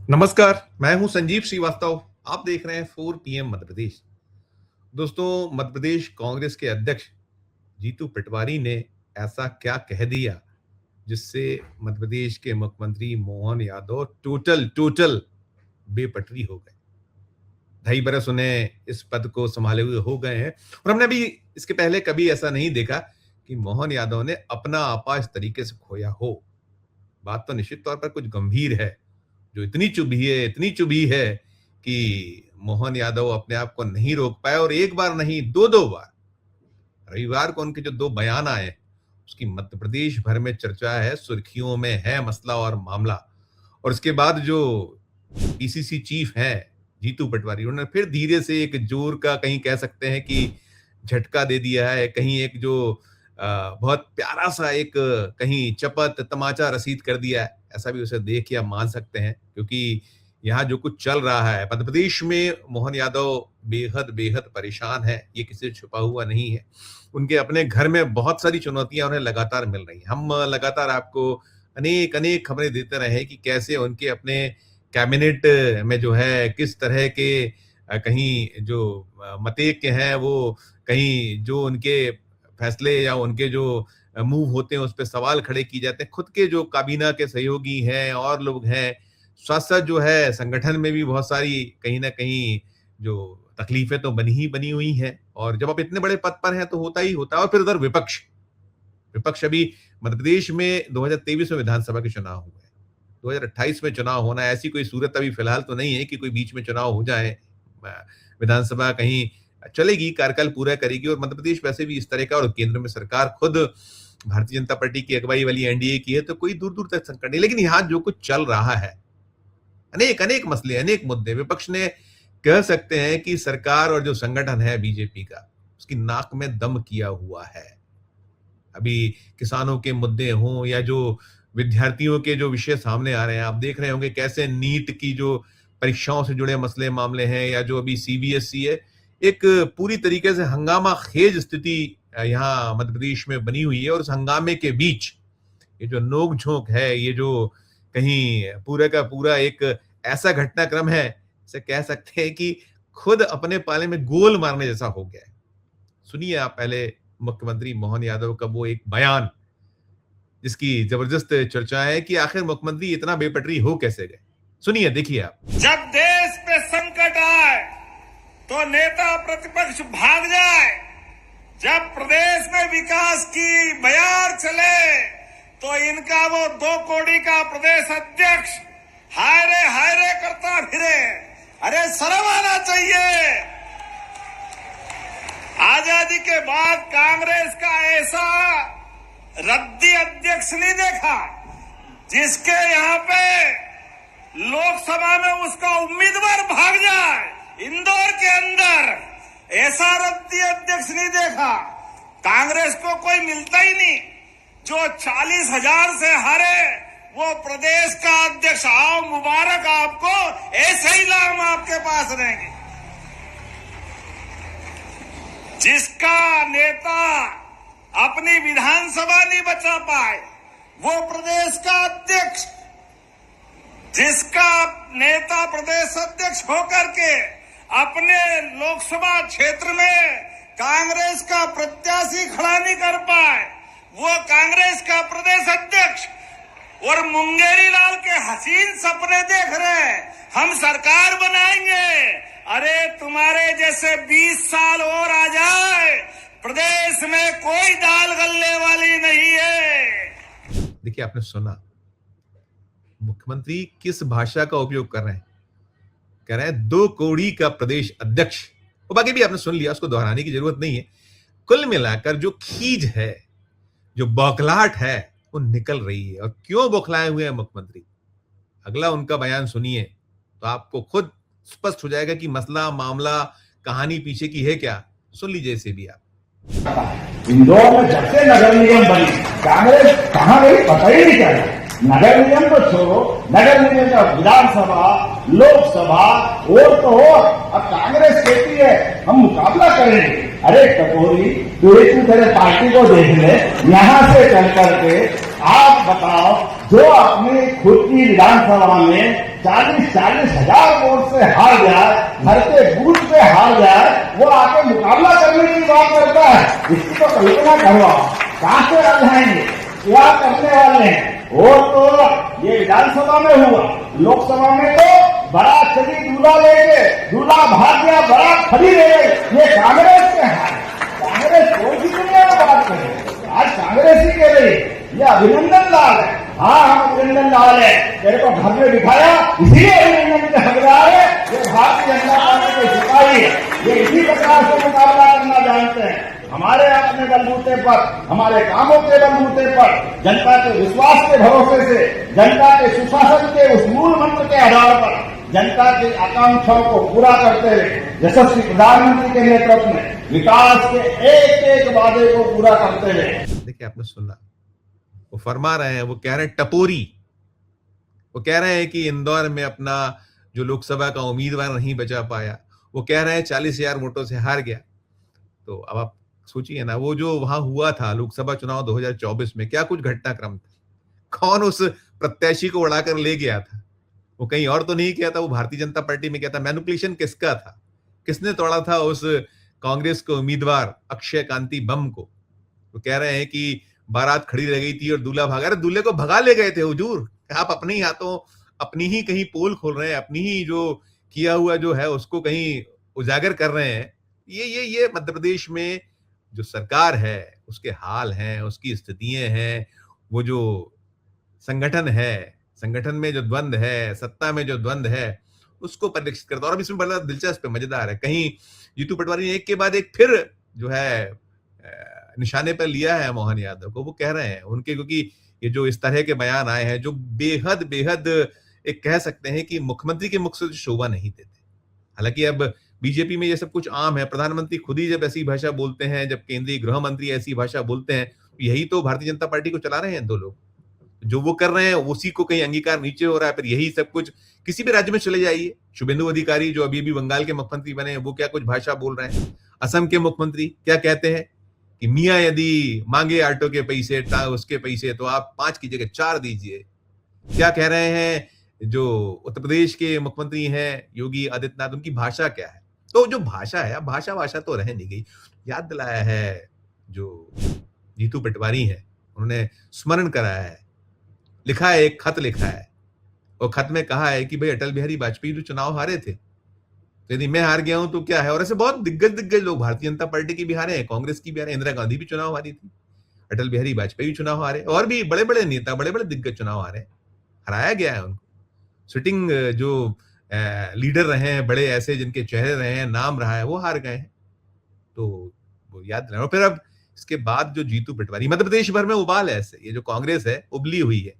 नमस्कार, मैं हूं संजीव श्रीवास्तव। आप देख रहे हैं 4 पीएम मध्य प्रदेश। दोस्तों, मध्य प्रदेश कांग्रेस के अध्यक्ष जीतू पटवारी ने ऐसा क्या कह दिया जिससे मध्य प्रदेश के मुख्यमंत्री मोहन यादव टोटल बेपटरी हो गए। 2.5 बरस उन्हें इस पद को संभाले हुए हो गए हैं और हमने भी इसके पहले कभी ऐसा नहीं देखा कि मोहन यादव ने अपना आपा इस तरीके से खोया हो। बात तो निश्चित तौर पर कुछ गंभीर है, जो इतनी चुभी है कि मोहन यादव अपने आप को नहीं रोक पाए और एक बार नहीं, दो बार। रविवार को उनके जो 2 बयान आए, उसकी मध्य प्रदेश भर में चर्चा है, सुर्खियों में है मसला और मामला। और उसके बाद जो पीसीसी चीफ हैं जीतू पटवारी, उन्होंने फिर धीरे से एक जोर का, कहीं कह सकते हैं कि झटका दे दिया है, कहीं एक जो बहुत प्यारा सा एक कहीं चपत तमाचा रसीद कर दिया है। ऐसा भी उसे देख या मान सकते हैं, क्योंकि यहाँ जो कुछ चल रहा है मध्य प्रदेश में, मोहन यादव बेहद परेशान है। ये किसी से छुपा हुआ नहीं है। उनके अपने घर में बहुत सारी चुनौतियां उन्हें लगातार मिल रही हैं। हम लगातार आपको अनेक खबरें देते रहे कि कैसे उनके अपने कैबिनेट में जो है किस तरह के कहीं जो मतेक हैं, वो कहीं जो उनके फैसले या उनके जो मूव होते हैं उस पर सवाल खड़े किए जाते हैं। खुद के जो काबीना के सहयोगी हैं और लोग हैं, साथ जो है संगठन में भी बहुत सारी कहीं ना कहीं जो तकलीफें तो बनी हुई हैं। और जब आप इतने बड़े पद पर हैं तो होता ही होता है। और फिर उधर विपक्ष अभी मध्य प्रदेश में 2023 में विधानसभा के चुनाव हुए, 2028 में चुनाव होना, ऐसी कोई सूरत अभी फिलहाल तो नहीं है कि कोई बीच में चुनाव हो जाए। विधानसभा कहीं चलेगी, कार्यकाल पूरा करेगी। और मध्य प्रदेश वैसे भी इस तरह का, और केंद्र में सरकार खुद भारतीय जनता पार्टी की अगुवाई वाली एनडीए की है, तो कोई दूर तक संकट नहीं। लेकिन यहाँ जो कुछ चल रहा है, अनेक मसले, अनेक मुद्दे, विपक्ष ने कह सकते हैं कि सरकार और जो संगठन है बीजेपी का, उसकी नाक में दम किया हुआ है। अभी किसानों के मुद्दे हों या जो विद्यार्थियों के जो विषय सामने आ रहे हैं, आप देख रहे होंगे कैसे नीट की जो परीक्षाओं से जुड़े मसले मामले हैं, या जो अभी सीबीएसई है, एक पूरी तरीके से हंगामा खेज स्थिति यहाँ मध्य प्रदेश में बनी हुई है। और उस हंगामे के बीच ये जो नोक झोंक है, ये जो कहीं पूरा का पूरा एक ऐसा घटनाक्रम है, इसे कह सकते हैं कि खुद अपने पाले में गोल मारने जैसा हो गया है। सुनिए आप पहले मुख्यमंत्री मोहन यादव का वो एक बयान, जिसकी जबरदस्त चर्चा है कि आखिर मुख्यमंत्री इतना बेपटरी हो कैसे गए। सुनिए, देखिए आप। जब देश पे संकट आए तो नेता प्रतिपक्ष भाग जाए, जब प्रदेश में विकास की बयार चले तो इनका वो 2 कौड़ी का प्रदेश अध्यक्ष हाय रे करता फिरे। अरे शर्म आना चाहिए। आजादी के बाद कांग्रेस का ऐसा रद्दी अध्यक्ष नहीं देखा जिसके यहाँ पे लोकसभा में उसका उम्मीदवार भाग जाए। इंदौर के अंदर ऐसा रद्दी अध्यक्ष नहीं देखा। कांग्रेस को कोई मिलता ही नहीं। जो 40,000 से हारे वो प्रदेश का अध्यक्ष, आओ मुबारक आपको, ऐसे ही नाम आपके पास रहेंगे। जिसका नेता अपनी विधानसभा नहीं बचा पाए वो प्रदेश का अध्यक्ष, जिसका नेता प्रदेश अध्यक्ष होकर के अपने लोकसभा क्षेत्र में कांग्रेस का प्रत्याशी खड़ा नहीं कर पाए, वो कांग्रेस का प्रदेश अध्यक्ष। और मुंगेरी लाल के हसीन सपने देख रहे हैं, हम सरकार बनाएंगे। अरे तुम्हारे जैसे 20 साल और आ जाए, प्रदेश में कोई दाल गलने वाली नहीं है। देखिए, आपने सुना मुख्यमंत्री किस भाषा का उपयोग कर रहे हैं। कह रहे हैं 2 कौड़ी का प्रदेश अध्यक्ष। और बाकी भी आपने सुन लिया, उसको दोहराने की जरूरत नहीं है। कुल मिलाकर जो खीज है, जो बौखलाहट है, वो निकल रही है। और क्यों बौखलाए हुए हैं मुख्यमंत्री, अगला उनका बयान सुनिए तो आपको खुद स्पष्ट हो जाएगा कि मसला, मामला, कहानी पीछे की है क्या। सुन लीजिए इसे भी आप। इंदौर में जब से नगर निगम बनी, कांग्रेस कहां गई पता ही नहीं चला। नगर निगम तो छोड़ो, नगर निगम का विधानसभा, लोकसभा और तो हो, अब कांग्रेस कहती है हम मुकाबला करेंगे। अरे टपोरी, तू एक तरह पार्टी को देख ले, यहाँ से चल करके आप बताओ जो अपनी खुद की विधानसभा में 40-40 हजार वोट से हार जाए, घर के बूथ पे हार जाए, वो आके मुकाबला करने की बात करता है। इसकी तो कल्पना करो, कहां से आ जाएंगे, क्या करने वाले हैं। और तो ये विधानसभा में हुआ, लोकसभा में तो बड़ा चली दूल्हा लेके, दूल्हा भाग गया, बड़ा खड़ी ले गई। ये कांग्रेस के हाथ, कांग्रेस कौन सी दुनिया में बात करे, आज कांग्रेस ही कह रही है। ये अभिनंदन लाल है, हाँ हम अभिनंदन लाल है, तेरे को घर में दिखाया इसीलिए अभिनंदन के हकदार है। ये भारतीय जनता पार्टी के सिपाही है, ये इसी प्रकार से मुकाबला करना जानते हैं। हमारे अपने बलबूते पर, हमारे कामों के बलबूते पर, जनता के विश्वास के भरोसे से, जनता के सुशासन के उस मूल मंत्र के आधार पर, जनता की आकांक्षाओं को पूरा करते हुए यशस्वी प्रधानमंत्री के नेतृत्व में विकास के एक एक वादे को पूरा करते हुए। देखिए आपने सुना, वो फरमा रहे हैं, वो कह रहे हैं टपोरी, वो कह रहे हैं कि इंदौर में अपना जो लोकसभा का उम्मीदवार नहीं बचा पाया, वो कह रहे हैं 40,000 वोटों से हार गया। तो अब आप सोचिए ना, वो जो वहां हुआ था लोकसभा चुनाव 2024 में, क्या कुछ घटनाक्रम था, कौन उस प्रत्याशी को उड़ाकर ले गया था, वो कहीं और तो नहीं किया था, वो भारतीय जनता पार्टी में किया था। मैनिपुलेशन किसका था, किसने तोड़ा था उस कांग्रेस के उम्मीदवार अक्षय कांति बम को। वो कह रहे हैं कि बारात खड़ी रह गई थी और दूल्हा भागा। अरे दूल्हे को भगा ले गए थे हुजूर, आप अपने ही हाथों अपनी ही कहीं पोल खोल रहे हैं, अपनी ही जो किया हुआ जो है उसको कहीं उजागर कर रहे हैं। ये मध्य प्रदेश में जो सरकार है उसके हाल हैं, उसकी स्थितियां हैं, वो जो संगठन है, संगठन में जो द्वंद है, सत्ता में जो द्वंद है, उसको परिलक्षित करता है। और अब इसमें बड़ा दिलचस्प मजेदार है, कहीं जीतू पटवारी ने एक के बाद एक फिर जो है निशाने पर लिया है मोहन यादव को। वो कह रहे हैं उनके, क्योंकि ये जो इस तरह के बयान आए हैं जो बेहद एक कह सकते हैं कि मुख्यमंत्री के मुख से शोभा नहीं देते। हालांकि अब बीजेपी में ये सब कुछ आम है, प्रधानमंत्री खुद ही जब ऐसी भाषा बोलते हैं, जब केंद्रीय गृह मंत्री ऐसी भाषा बोलते हैं, यही तो भारतीय जनता पार्टी को चला रहे हैं दो लोग। जो वो कर रहे हैं उसी को कहीं अंगीकार नीचे हो रहा है, फिर यही सब कुछ। किसी भी राज्य में चले जाइए, शुभेंदु अधिकारी जो अभी बंगाल के मुख्यमंत्री बने हैं, वो क्या कुछ भाषा बोल रहे हैं। असम के मुख्यमंत्री क्या कहते हैं कि मियां यदि मांगे ऑटो के पैसे, उसके पैसे तो आप 5 की जगह 4 दीजिए। क्या कह रहे हैं जो उत्तर प्रदेश के मुख्यमंत्री हैं योगी आदित्यनाथ, उनकी भाषा क्या है। तो जो भाषा है, भाषा तो रह नहीं गई। याद दिलाया है जो जीतू पटवारी है, उन्होंने स्मरण कराया है, लिखा है, एक खत लिखा है, और खत में कहा है कि भाई अटल बिहारी वाजपेयी जो चुनाव हारे थे, तो यदि मैं हार गया हूं तो क्या है। और ऐसे बहुत दिग्गज लोग, भारतीय जनता पार्टी की भी हारे हैं, कांग्रेस की भी हारे, इंदिरा गांधी भी चुनाव हारी थी, अटल बिहारी वाजपेयी भी चुनाव हारे, और भी बड़े बड़े नेता, बड़े बड़े दिग्गज चुनाव हारे, हराया गया है उनको। सिटिंग जो लीडर रहे हैं, बड़े ऐसे जिनके चेहरे रहे हैं, नाम रहा है, वो हार गए हैं। तो वो याद दिलाना। और फिर अब इसके बाद जो जीतू पटवारी, मध्य प्रदेश भर में उबाल है ऐसे, ये जो कांग्रेस है उबली हुई है,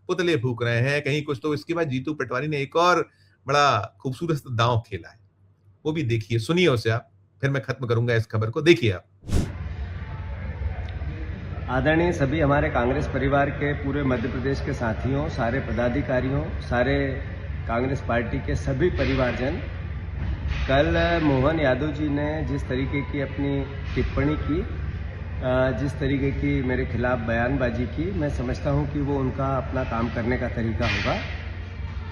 पुतले फूक रहे हैं कहीं कुछ। तो इसके बाद जीतू पटवारी ने एक और बड़ा खूबसूरत दांव खेला है, वो भी देखिए, सुनिए उसे आप, फिर मैं खत्म करूंगा इस खबर को। देखिए आप। आदरणीय सभी हमारे कांग्रेस परिवार के पूरे मध्य प्रदेश के साथियों, सारे पदाधिकारियों, सारे कांग्रेस पार्टी के सभी परिवारजन, कल मोहन यादव जी ने जिस तरीके की अपनी टिप्पणी की, जिस तरीके की मेरे खिलाफ बयानबाजी की, मैं समझता हूं कि वो उनका अपना काम करने का तरीका होगा।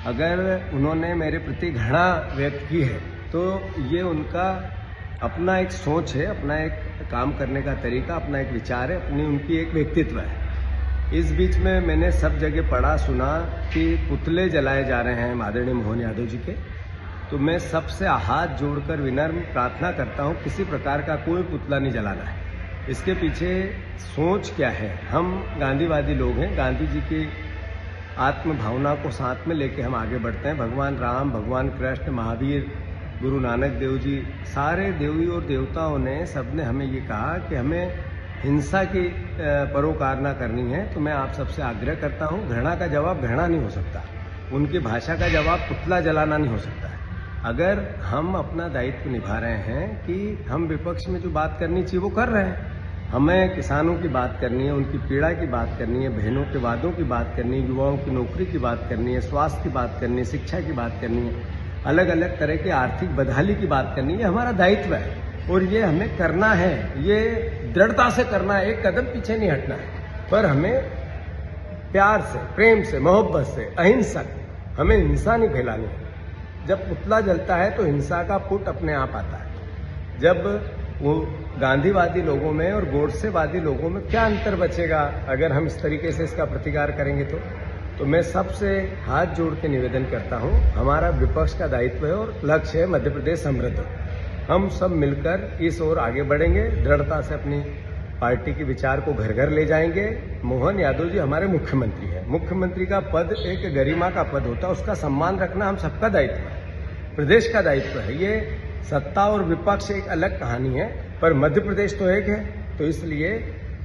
अगर उन्होंने मेरे प्रति घृणा व्यक्त की है तो ये उनका अपना एक सोच है, अपना एक काम करने का तरीका, अपना एक विचार है, अपनी उनकी एक व्यक्तित्व है। इस बीच में मैंने सब जगह पढ़ा सुना कि पुतले जलाए जा रहे हैं आदरणीय मोहन यादव जी के। तो मैं सबसे हाथ जोड़कर विनम्र प्रार्थना करता हूं, किसी प्रकार का कोई पुतला नहीं जलाना है। इसके पीछे सोच क्या है। हम गांधीवादी लोग हैं, गांधी जी की आत्म भावना को साथ में लेके हम आगे बढ़ते हैं। भगवान राम, भगवान कृष्ण, महावीर, गुरु नानक देव जी, सारे देवी और देवताओं ने, सबने हमें ये कहा कि हमें हिंसा की परोकार ना करनी है। तो मैं आप सबसे आग्रह करता हूँ, घृणा का जवाब घृणा नहीं हो सकता, उनकी भाषा का जवाब पुतला जलाना नहीं हो सकता है। अगर हम अपना दायित्व निभा रहे हैं कि हम विपक्ष में जो बात करनी चाहिए वो कर रहे हैं, हमें किसानों की बात करनी है, उनकी पीड़ा की बात करनी है, बहनों के वादों की बात करनी है, युवाओं की नौकरी की बात करनी है, स्वास्थ्य की बात करनी है, शिक्षा की बात करनी है, अलग अलग तरह की आर्थिक बदहाली की बात करनी है। हमारा दायित्व है और ये हमें करना है, ये दृढ़ता से करना है, एक कदम पीछे नहीं हटना है। पर हमें प्यार से, प्रेम से, मोहब्बत से, अहिंसक, हमें हिंसा नहीं फैलानी है। जब पुतला जलता है तो हिंसा का पुट अपने आप आता है। जब वो गांधीवादी लोगों में और गोडसेवादी लोगों में क्या अंतर बचेगा अगर हम इस तरीके से इसका प्रतिकार करेंगे तो मैं सबसे हाथ जोड़ के निवेदन करता हूं, हमारा विपक्ष का दायित्व है और लक्ष्य है मध्य प्रदेश समृद्ध हो। हम सब मिलकर इस ओर आगे बढ़ेंगे, दृढ़ता से अपनी पार्टी के विचार को घर घर ले जाएंगे। मोहन यादव जी हमारे मुख्यमंत्री हैं। मुख्यमंत्री का पद एक गरिमा का पद होता है, उसका सम्मान रखना हम सबका दायित्व है, प्रदेश का दायित्व है। ये सत्ता और विपक्ष एक अलग कहानी है, पर मध्य प्रदेश तो एक है। तो इसलिए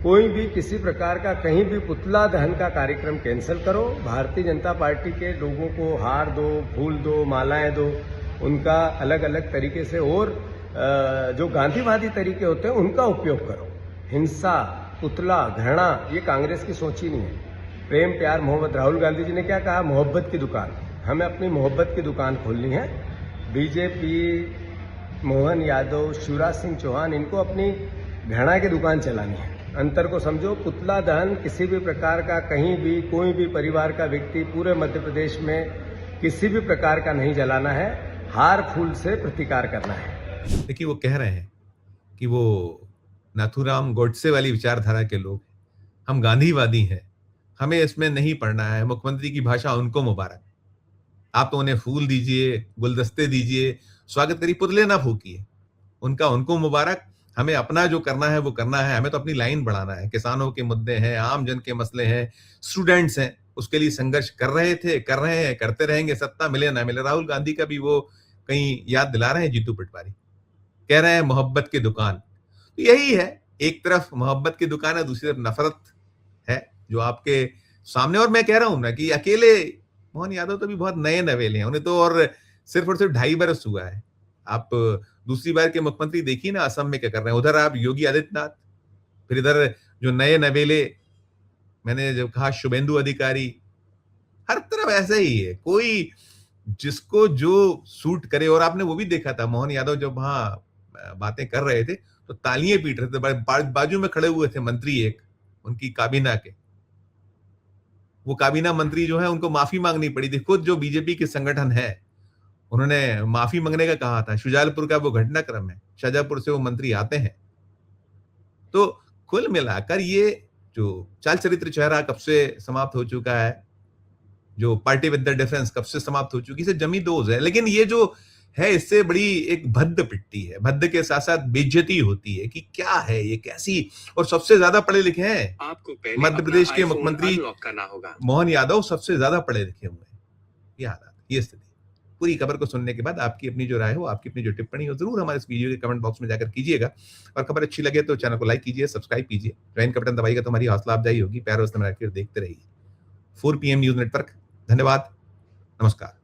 कोई भी किसी प्रकार का कहीं भी पुतला दहन का कार्यक्रम कैंसिल करो। भारतीय जनता पार्टी के लोगों को हार दो, फूल दो, मालाएं दो, उनका अलग अलग तरीके से और जो गांधीवादी तरीके होते हैं उनका उपयोग करो। हिंसा, पुतला, घृणा, ये कांग्रेस की सोच ही नहीं है। प्रेम, प्यार, मोहब्बत। राहुल गांधी जी ने क्या कहा? मोहब्बत की दुकान। हमें अपनी मोहब्बत की दुकान खोलनी है। बीजेपी, मोहन यादव, शिवराज सिंह चौहान, इनको अपनी घृणा की दुकान चलानी है। अंतर को समझो। पुतला दहन किसी भी प्रकार का कहीं भी कोई भी परिवार का व्यक्ति पूरे मध्य प्रदेश में किसी भी प्रकार का नहीं जलाना है। हार फूल से प्रतिकार करना है। देखिए, वो कह रहे हैं कि वो नाथूराम गोडसे वाली विचारधारा के लोग, हम गांधीवादी हैं, हमें इसमें नहीं पढ़ना है। मुख्यमंत्री की भाषा उनको मुबारक। आप तो उन्हें फूल दीजिए, गुलदस्ते दीजिए, स्वागत करिए, पुतले ना फूकिए। उनको मुबारक। हमें अपना जो करना है वो करना है। हमें तो अपनी लाइन बढ़ाना है। किसानों के मुद्दे हैं, आम जन के मसले हैं, स्टूडेंट्स हैं, उसके लिए संघर्ष कर रहे थे, कर रहे हैं, करते रहेंगे, सत्ता मिले ना मिले। राहुल गांधी का भी वो कहीं याद दिला रहे हैं जीतू पटवारी, कह रहे हैं मोहब्बत की दुकान। तो यही है, एक तरफ मोहब्बत की दुकान है, दूसरी तरफ नफरत है जो आपके सामने। और मैं कह रहा हूं ना कि अकेले मोहन यादव तो भी बहुत नए नवेले हैं, उन्हें तो और सिर्फ 2.5 बरस हुआ है। आप दूसरी बार के मुख्यमंत्री देखिए ना, असम में क्या कर रहे हैं। उधर आप योगी आदित्यनाथ, फिर इधर जो नए नवेले, मैंने जो कहा शुभेंदु अधिकारी, हर तरफ ऐसे ही है, कोई जिसको जो सूट करे। और आपने वो भी देखा था, मोहन यादव जब वहां बातें कर रहे थे तो तालियां पीट रहे थे। बाजू में खड़े हुए थे मंत्री, एक उनकी काबीना के, वो काबीना मंत्री जो है उनको माफी मांगनी पड़ी थी। खुद जो बीजेपी के संगठन है उन्होंने माफी मांगने का कहा था। शुजालपुर का वो घटनाक्रम है, शाजापुर से वो मंत्री आते हैं। तो कुल मिलाकर ये जो चाल चरित्र चेहरा कब से समाप्त हो चुका है, जो पार्टी विद द डिफरेंस कब से समाप्त हो चुकी है, जमी दोज है। लेकिन ये जो है, इससे बड़ी एक भद्द पिट्टी है। भद्द के साथ साथ बेइज्जती होती है कि क्या है ये, कैसी। और सबसे ज्यादा पढ़े लिखे हैं आपको मध्य प्रदेश के मुख्यमंत्री करना होगा। मोहन यादव सबसे ज्यादा पढ़े लिखे हुए हैं। ये हालात, ये स्थिति। पूरी खबर को सुनने के बाद आपकी अपनी जो राय हो, आपकी अपनी जो टिप्पणी हो, जरूर हमारे इस वीडियो के कमेंट बॉक्स में जाकर कीजिएगा। और खबर अच्छी लगे तो चैनल को लाइक कीजिए, सब्सक्राइब कीजिए, ज्वाइन का बटन दबाइएगा तो हमारी हौसला अफजाई होगी। प्यार और स्नेह रखिए, देखते रहिए 4 PM न्यूज नेटवर्क। धन्यवाद, नमस्कार।